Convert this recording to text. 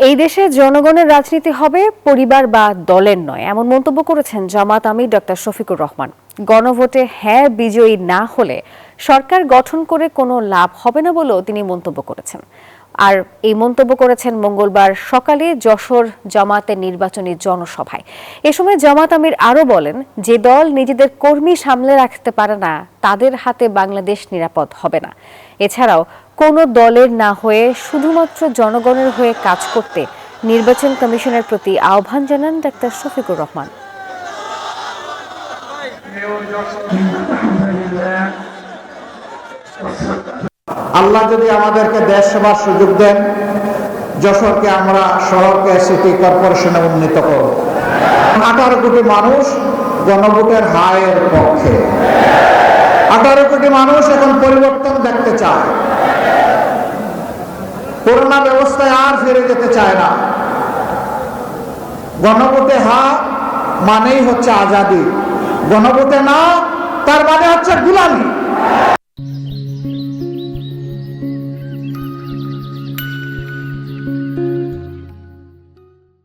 এই দেশে জনগণের রাজনীতি হবে পরিবার বা দলের নয়, এমন মন্তব্য করেছেন জামাত আমির ডক্টর শফিকুর রহমান। গণভোটে হ্যাঁ বিজয়ী না হলে সরকার গঠন করে কোনো লাভ হবে না বলেও তিনি মন্তব্য করেছেন। আর এই মন্তব্য করেছেন মঙ্গলবার সকালে যশোর জামাতের নির্বাচনী জনসভায়। এ সময় জামাত আমির আরও বলেন, যে দল নিজেদের কর্মী সামলে রাখতে পারে না তাদের হাতে বাংলাদেশ নিরাপদ হবে না। এছাড়াও কোনো দলের না হয়ে শুধুমাত্র জনগণের হয়ে কাজ করতে নির্বাচন কমিশনের প্রতি আহ্বান জানান ডাক্তার শফিকুর রহমান। আল্লাহ যদি আমাদেরকে দেশ সেবার সুযোগ দেন, যশোরকে আমরা শহরকে সিটি কর্পোরেশনে উন্নীত করব। 18 কোটি মানুষ গণভোটের হায়ের পক্ষে। 18 কোটি মানুষ এখন পরিবর্তন দেখতে চায়, করোনা ব্যবস্থায় আর ফিরে যেতে চায় না। গণভোটে হ্যাঁ মানেই হচ্ছে আজাদি, গণভোটে না তার মানে হচ্ছে গুলামি।